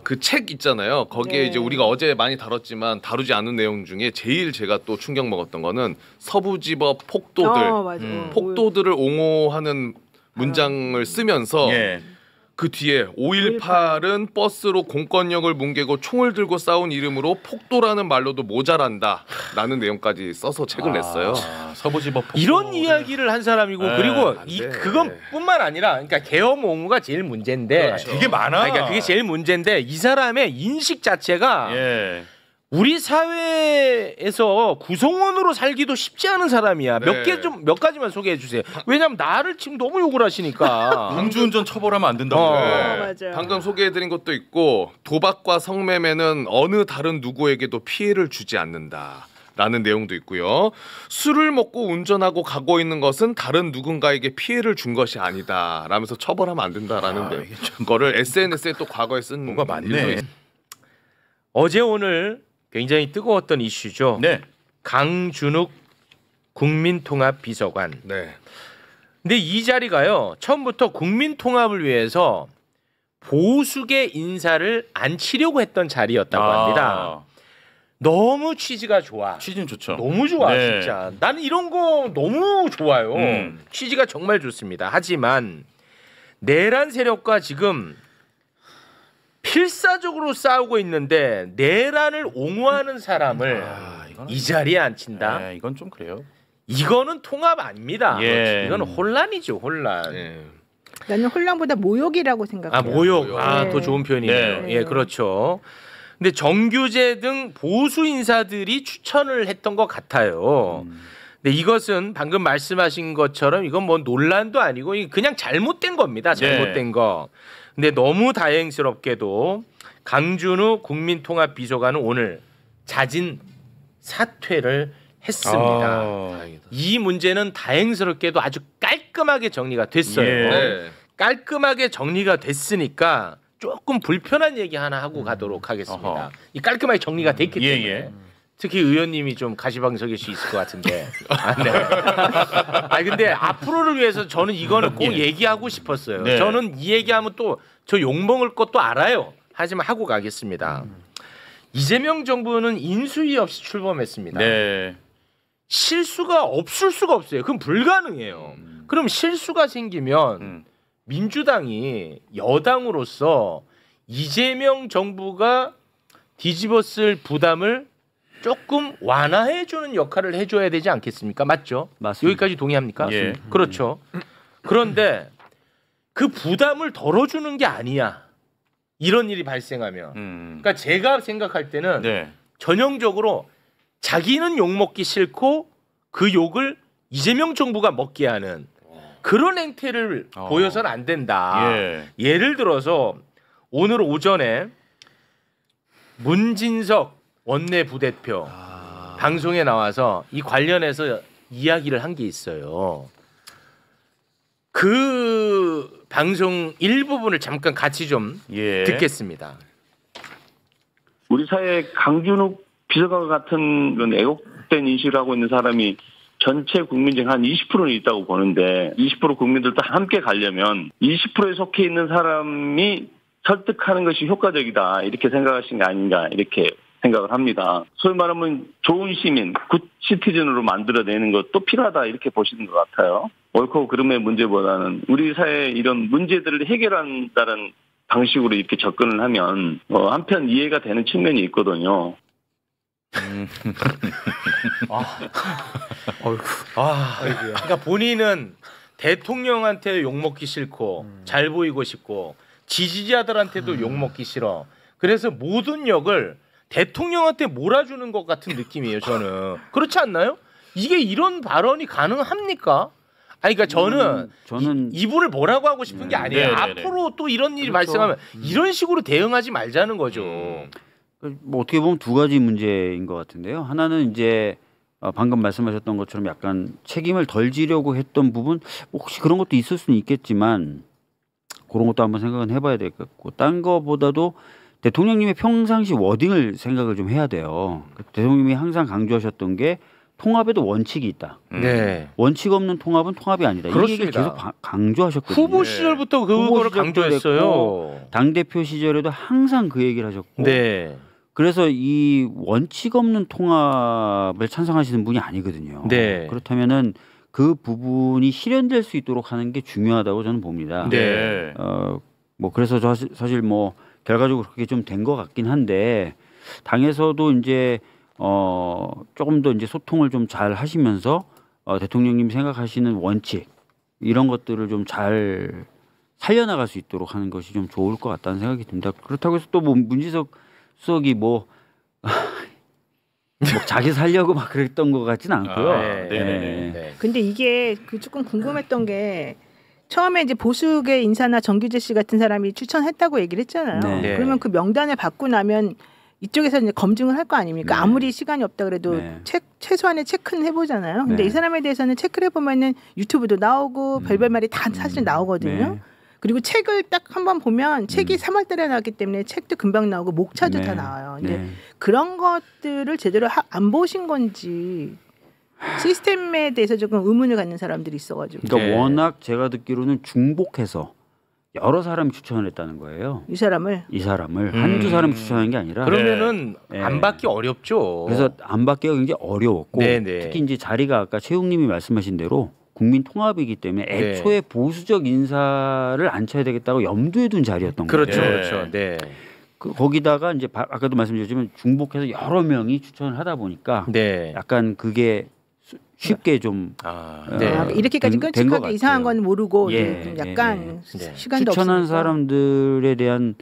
그 책 있잖아요. 거기에 이제 우리가 어제 많이 다뤘지만 다루지 않은 내용 중에 제일 제가 또 충격 먹었던 거는 서부지법 폭도들, 폭도들을 옹호하는 문장을 쓰면서 그 뒤에 5.18은 버스로 공권력을 뭉개고 총을 들고 싸운 이름으로 폭도라는 말로도 모자란다 라는 내용까지 써서 책을 냈어요. 서부지법 폭도. 이런 이야기를 한 사람이고 그리고 그건 뿐만 아니라 그러니까 계엄 옹호가 제일 문제인데 되게 많아. 그러니까 그게 제일 문제인데 이 사람의 인식 자체가 우리 사회에서 구성원으로 살기도 쉽지 않은 사람이야. 몇 가지만 소개해 주세요. 왜냐면 나를 지금 너무 욕을 하시니까. 음주운전 처벌하면 안 된다고. 맞아요. 방금 소개해드린 것도 있고 도박과 성매매는 어느 다른 누구에게도 피해를 주지 않는다. 라는 내용도 있고요. 술을 먹고 운전하고 가고 있는 것은 다른 누군가에게 피해를 준 것이 아니다. 라면서 처벌하면 안 된다라는 거를 SNS에 또 과거에 쓴 뭐가 많네. 어제 오늘 굉장히 뜨거웠던 이슈죠. 강준욱 국민통합비서관. 근데 이 자리가요. 처음부터 국민통합을 위해서 보수계 인사를 앉히려고 했던 자리였다고 합니다. 너무 취지가 좋아. 취지는 좋죠. 너무 좋아 진짜. 나는 이런 거 너무 좋아요. 취지가 정말 좋습니다. 하지만 내란 세력과 지금 필사적으로 싸우고 있는데 내란을 옹호하는 사람을 이 자리에 앉힌다? 이건 좀 그래요. 이거는 통합 아닙니다. 이건 혼란이죠, 혼란. 나는 혼란보다 모욕이라고 생각해요. 모욕. 더 좋은 표현이네요. 예, 그렇죠. 근데 정규재 등 보수 인사들이 추천을 했던 것 같아요. 근데 이것은 방금 말씀하신 것처럼 이건 뭐 논란도 아니고 그냥 잘못된 겁니다. 잘못된 거. 근데 너무 다행스럽게도 강준우 국민통합비서관은 오늘 자진 사퇴를 했습니다. 이 문제는 다행스럽게도 아주 깔끔하게 정리가 됐어요. 깔끔하게 정리가 됐으니까 조금 불편한 얘기 하나 하고 가도록 하겠습니다. 이 깔끔하게 정리가 됐기 때문에. 특히 의원님이 좀 가시방석일 수 있을 것 같은데. 근데 앞으로를 위해서 저는 이거는 꼭 얘기하고 싶었어요. 저는 이 얘기하면 또 저 욕먹을 것도 알아요. 하지만 하고 가겠습니다. 이재명 정부는 인수위 없이 출범했습니다. 실수가 없을 수가 없어요. 그럼 불가능해요. 그럼 실수가 생기면 민주당이 여당으로서 이재명 정부가 뒤집었을 부담을 조금 완화해주는 역할을 해줘야 되지 않겠습니까? 맞죠? 맞습니다. 여기까지 동의합니까? 그렇죠. 그런데 그 부담을 덜어주는 게 아니야. 이런 일이 발생하면. 그러니까 제가 생각할 때는 전형적으로 자기는 욕먹기 싫고 그 욕을 이재명 정부가 먹게 하는 그런 행태를 보여서는 안 된다. 예를 들어서 오늘 오전에 문진석 원내부대표 방송에 나와서 이 관련해서 이야기를 한 게 있어요. 그 방송 일부분을 잠깐 같이 좀 듣겠습니다. 우리 사회에 강준욱 비서관 같은 그런 애국된 인식을 하고 있는 사람이 전체 국민 중 한 20%는 있다고 보는데 20% 국민들도 함께 가려면 20%에 속해 있는 사람이 설득하는 것이 효과적이다 이렇게 생각하신 게 아닌가 이렇게 생각을 합니다. 소위 말하면 좋은 시민, 굿 시티즌으로 만들어내는 것도 필요하다 이렇게 보시는 것 같아요. 옳고 그름의 문제보다는 우리 사회의 이런 문제들을 해결한다는 방식으로 이렇게 접근을 하면 한편 이해가 되는 측면이 있거든요. 그러니까 본인은 대통령한테 욕먹기 싫고 잘 보이고 싶고 지지자들한테도 욕먹기 싫어. 그래서 모든 욕을 대통령한테 몰아주는 것 같은 느낌이에요. 저는 그렇지 않나요? 이게 이런 발언이 가능합니까? 그러니까 저는 이분을 뭐라고 하고 싶은 게 아니에요. 앞으로 또 이런 일이 발생하면 이런 식으로 대응하지 말자는 거죠. 뭐 어떻게 보면 두 가지 문제인 것 같은데요. 하나는 이제 방금 말씀하셨던 것처럼 약간 책임을 덜 지려고 했던 부분 혹시 그런 것도 있을 수는 있겠지만 그런 것도 한번 생각은 해봐야 되겠고 딴 거보다도 대통령님의 평상시 워딩을 생각을 좀 해야 돼요. 대통령님이 항상 강조하셨던 게 통합에도 원칙이 있다. 네. 원칙 없는 통합은 통합이 아니다. 이 얘기를 계속 강조하셨거든요. 후보 시절부터 그거를 강조했어요. 당대표 시절에도 항상 그 얘기를 하셨고. 네. 그래서 이 원칙 없는 통합을 찬성하시는 분이 아니거든요. 네. 그렇다면은 그 부분이 실현될 수 있도록 하는 게 중요하다고 저는 봅니다. 네. 뭐 그래서 사실 뭐 결과적으로 그렇게 좀 된 것 같긴 한데 당에서도 이제 조금 더 이제 소통을 좀 잘 하시면서 대통령님 생각하시는 원칙 이런 것들을 좀 잘 살려나갈 수 있도록 하는 것이 좀 좋을 것 같다는 생각이 듭니다. 그렇다고 해서 또 뭐 문지석 수석이 뭐 자기 살려고 막 그랬던 것 같지는 않고요. 네. 근데 이게 조금 궁금했던 게 처음에 이제 보수계 인사나 정규재 씨 같은 사람이 추천했다고 얘기를 했잖아요. 네. 그러면 그 명단을 받고 나면 이쪽에서 이제 검증을 할 거 아닙니까? 네. 아무리 시간이 없다 그래도 네. 최소한의 체크는 해보잖아요. 근데 네. 이 사람에 대해서는 체크를 해보면은 유튜브도 나오고 별별 말이 다 사실 나오거든요. 네. 그리고 책을 딱 한번 보면 책이 3월달에 나왔기 때문에 책도 금방 나오고 목차도 다 나와요. 근데 그런 것들을 제대로 안 보신 건지 시스템에 대해서 조금 의문을 갖는 사람들이 있어가지고. 그러니까 워낙 제가 듣기로는 중복해서 여러 사람이 추천을 했다는 거예요. 이 사람을 한두 사람이 추천한 게 아니라. 그러면은 안 받기 어렵죠. 그래서 안 받기가 굉장히 어려웠고 네네. 특히 이제 자리가 아까 최욱님이 말씀하신 대로 국민 통합이기 때문에 애초에 보수적 인사를 앉혀야 되겠다고 염두에 둔 자리였던 거예요. 그렇죠. 네. 거기다가 이제 아까도 말씀드렸지만 중복해서 여러 명이 추천을 하다 보니까 약간 그게 쉽게 좀 이렇게까지 된것 끔찍하게 같아요. 이상한 건 모르고 약간 시간도 추천한 없으니까. 사람들에 대한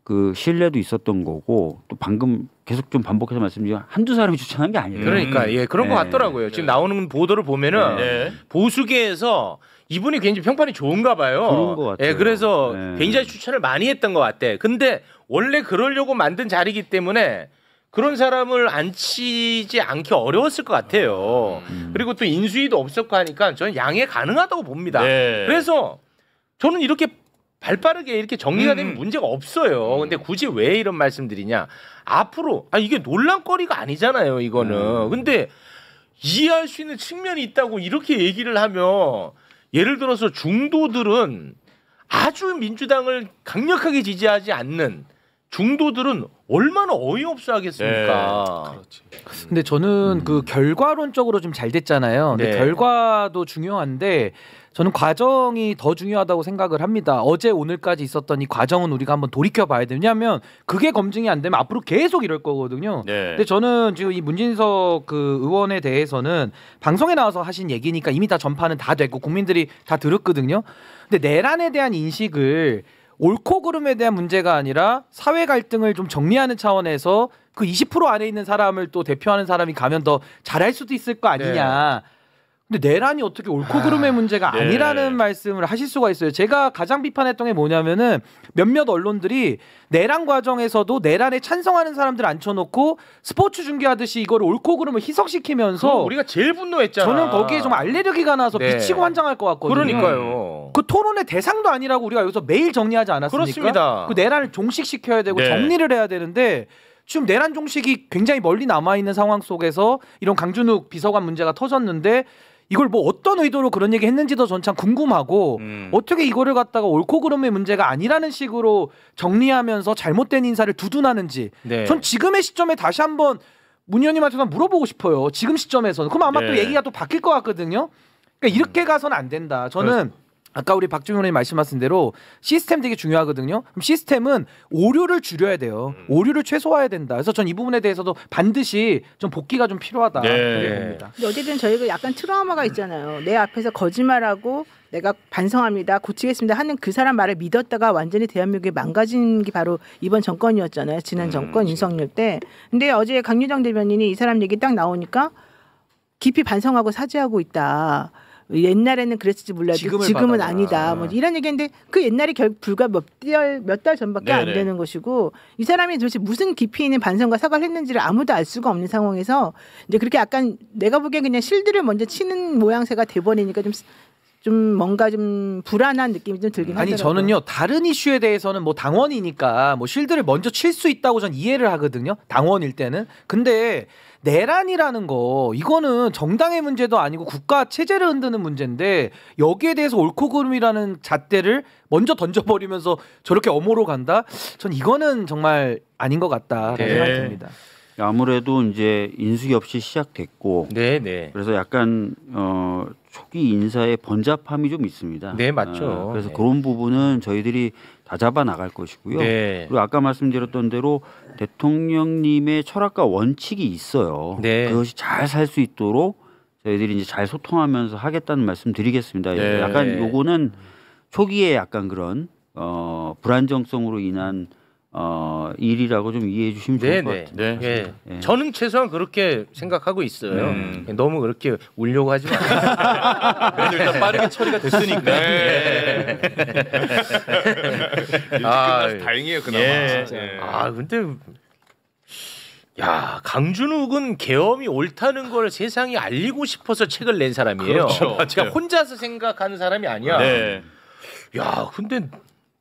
그 신뢰도 있었던 거고 또 방금 계속 좀 반복해서 말씀드리면 한두 사람이 추천한 게 아니에요. 그러니까 그런 것 같더라고요. 지금 나오는 보도를 보면은 보수계에서 이분이 굉장히 평판이 좋은가 봐요. 그런 것 같아요. 그래서 굉장히 추천을 많이 했던 것 같아. 근데 원래 그러려고 만든 자리이기 때문에 그런 사람을 앉히지 않기 어려웠을 것 같아요. 그리고 또 인수위도 없었고 하니까 저는 양해 가능하다고 봅니다. 그래서 저는 이렇게 발빠르게 이렇게 정리가 되면 문제가 없어요. 근데 굳이 왜 이런 말씀드리냐? 앞으로 이게 논란거리가 아니잖아요. 이거는. 근데 이해할 수 있는 측면이 있다고 이렇게 얘기를 하면 예를 들어서 중도들은 아주 민주당을 강력하게 지지하지 않는 중도들은 얼마나 어이없어 하겠습니까? 근데 저는 그 결과론적으로 좀 잘 됐잖아요. 근데 결과도 중요한데 저는 과정이 더 중요하다고 생각을 합니다. 어제 오늘까지 있었던 이 과정은 우리가 한번 돌이켜 봐야 돼요. 왜냐하면 그게 검증이 안 되면 앞으로 계속 이럴 거거든요. 근데 저는 지금 이 문진석 그 의원에 대해서는 방송에 나와서 하신 얘기니까 이미 다 전파는 다 됐고 국민들이 다 들었거든요. 근데 내란에 대한 인식을 옳고 그름에 대한 문제가 아니라 사회 갈등을 좀 정리하는 차원에서 그 20% 안에 있는 사람을 또 대표하는 사람이 가면 더 잘할 수도 있을 거 아니냐. 근데 내란이 어떻게 옳고 그름의 문제가 아니라는 말씀을 하실 수가 있어요. 제가 가장 비판했던 게 뭐냐면은 몇몇 언론들이 내란 과정에서도 내란에 찬성하는 사람들 앉혀놓고 스포츠 중계하듯이 이걸 옳고 그름을 희석시키면서 우리가 제일 분노했잖아. 저는 거기에 좀 알레르기가 나서 미치고 환장할 것 같거든요. 그러니까요. 그 토론의 대상도 아니라고 우리가 여기서 매일 정리하지 않았습니까? 그렇습니다. 그 내란을 종식시켜야 되고 정리를 해야 되는데 지금 내란 종식이 굉장히 멀리 남아있는 상황 속에서 이런 강준욱 비서관 문제가 터졌는데 이걸 뭐 어떤 의도로 그런 얘기 했는지도 전 참 궁금하고 어떻게 이거를 갖다가 옳고 그름의 문제가 아니라는 식으로 정리하면서 잘못된 인사를 두둔하는지 전 지금의 시점에 다시 한번 문 의원님한테 물어보고 싶어요. 지금 시점에서는. 그럼 아마 또 얘기가 또 바뀔 것 같거든요. 그러니까 이렇게 가서는 안 된다. 저는 아까 우리 박주민 의원님 말씀하신 대로 시스템 되게 중요하거든요. 그럼 시스템은 오류를 줄여야 돼요. 오류를 최소화해야 된다. 그래서 전 이 부분에 대해서도 반드시 좀 복귀가 좀 필요하다. 그렇게 봅니다. 근데 어쨌든 저희가 약간 트라우마가 있잖아요. 내 앞에서 거짓말하고 내가 반성합니다, 고치겠습니다 하는 그 사람 말을 믿었다가 완전히 대한민국이 망가진 게 바로 이번 정권이었잖아요. 지난 정권 윤석열 때. 근데 어제 강유정 대변인이 이 사람 얘기 딱 나오니까 깊이 반성하고 사죄하고 있다. 옛날에는 그랬을지 몰라도 지금은 아니다. 뭐 이런 얘기인데 그 옛날이 불과 몇 달 전밖에 안 되는 것이고 이 사람이 도대체 무슨 깊이 있는 반성과 사과를 했는지를 아무도 알 수가 없는 상황에서 이제 그렇게 약간 내가 보기엔 그냥 실드를 먼저 치는 모양새가 돼버리니까 좀 좀 뭔가 좀 불안한 느낌이 좀 들긴 아니 하더라고요. 저는요 다른 이슈에 대해서는 뭐 당원이니까 뭐 실드를 먼저 칠 수 있다고 전 이해를 하거든요. 당원일 때는. 근데 내란이라는 거 이거는 정당의 문제도 아니고 국가 체제를 흔드는 문제인데 여기에 대해서 옳고 그름이라는 잣대를 먼저 던져버리면서 저렇게 엄호로 간다? 전 이거는 정말 아닌 것 같다라는 생각이 듭니다. 아무래도 이제 인수기 없이 시작됐고, 네. 그래서 약간 초기 인사의 번잡함이 좀 있습니다. 네, 맞죠. 그래서 네. 그런 부분은 저희들이 다 잡아 나갈 것이고요. 네. 그리고 아까 말씀드렸던 대로 대통령님의 철학과 원칙이 있어요. 네. 그것이 잘 살 수 있도록 저희들이 이제 잘 소통하면서 하겠다는 말씀드리겠습니다. 네. 약간 요거는 초기에 약간 그런 불안정성으로 인한 일이라고 좀 이해해 주시면 좋을 것 같아요. 네. 네. 저는 최소한 그렇게 생각하고 있어요. 너무 그렇게 울려고 하지 마세요. 그래도 일단 빠르게 처리가 됐으니까. 네. 끝나서 다행이에요 그나마. 근데 야 강준욱은 계엄이 옳다는 걸 세상에 알리고 싶어서 책을 낸 사람이에요. 그렇죠. 그러니까 혼자서 생각하는 사람이 아니야. 네. 야 근데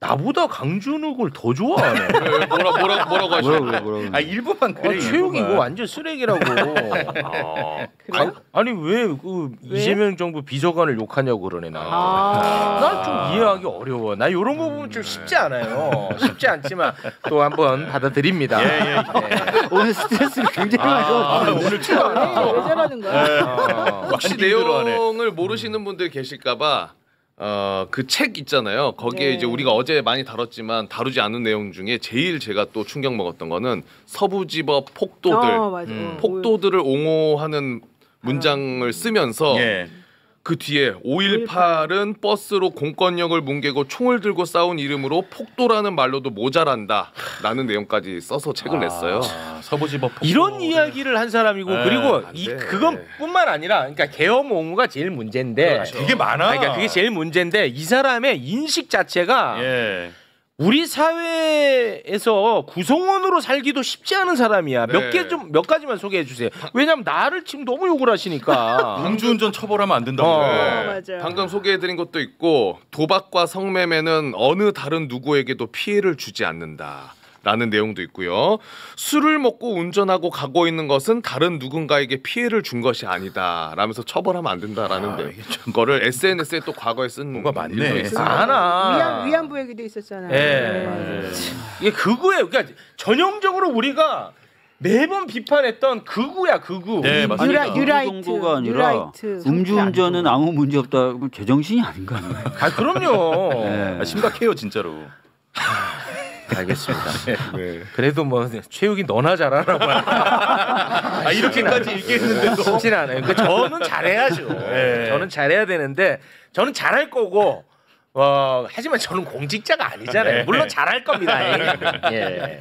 나보다 강준욱을 더 좋아하네. 뭐라고 하시나요? 뭐라고. 아 일부만 그래. 최욱이 이거 완전 쓰레기라고. 아니 왜 그 이재명 정부 비서관을 욕하냐고 그러네 나. 난 좀 이해하기 어려워. 나 이런 거 보면 좀 쉽지 않아요. 쉽지 않지만 또 한번 받아드립니다. 네. 오늘 스트레스를 굉장히 많이 받았어요. 오늘 왜 저러는 거야? 혹시 내용을 모르시는 분들 계실까봐 그 책 있잖아요. 거기에 네. 이제 우리가 어제 많이 다뤘지만 다루지 않은 내용 중에 제일 제가 또 충격 먹었던 거는 서부지법 폭도들, 맞아. 폭도들을 옹호하는 문장을 쓰면서 그 뒤에 5.18은 버스로 공권력을 뭉개고 총을 들고 싸운 이름으로 폭도라는 말로도 모자란다라는 내용까지 써서 책을 냈어요. 서부지법 폭도. 이런 이야기를 한 사람이고 네, 그리고 안 돼. 그것뿐만 아니라 그러니까 계엄 옹호가 제일 문제인데 되게 많아. 그러니까 그게 제일 문제인데 이 사람의 인식 자체가 우리 사회에서 구성원으로 살기도 쉽지 않은 사람이야. 네. 몇 가지만 소개해 주세요. 왜냐면 나를 지금 너무 욕을 하시니까. 음주운전 처벌하면 안 된다고. 맞아. 방금 소개해드린 것도 있고 도박과 성매매는 어느 다른 누구에게도 피해를 주지 않는다. 라는 내용도 있고요. 술을 먹고 운전하고 가고 있는 것은 다른 누군가에게 피해를 준 것이 아니다. 라면서 처벌하면 안 된다라는 거를 SNS에 또 과거에 쓴 뭐가 많네. 일도 있어요. 많아. 위안부 얘기도 있었잖아요. 네. 이게 극우예요. 그러니까 전형적으로 우리가 매번 비판했던 극우야, 극우. 네, 맞습니다. 뉴라이트 정도가 아니라 뉴라이트 음주운전은 아무 문제 없다. 그럼 제정신이 아닌가? 아, 그럼요. 네. 심각해요 진짜로. 알겠습니다. 그래도 뭐 최욱이 너나 잘하라고. 이렇게까지 읽겠는데도 쉽진 않아요. 그러니까 저는 잘해야죠. 저는 잘해야 되는데 저는 잘할 거고. 하지만 저는 공직자가 아니잖아요. 물론 잘할 겁니다. 예.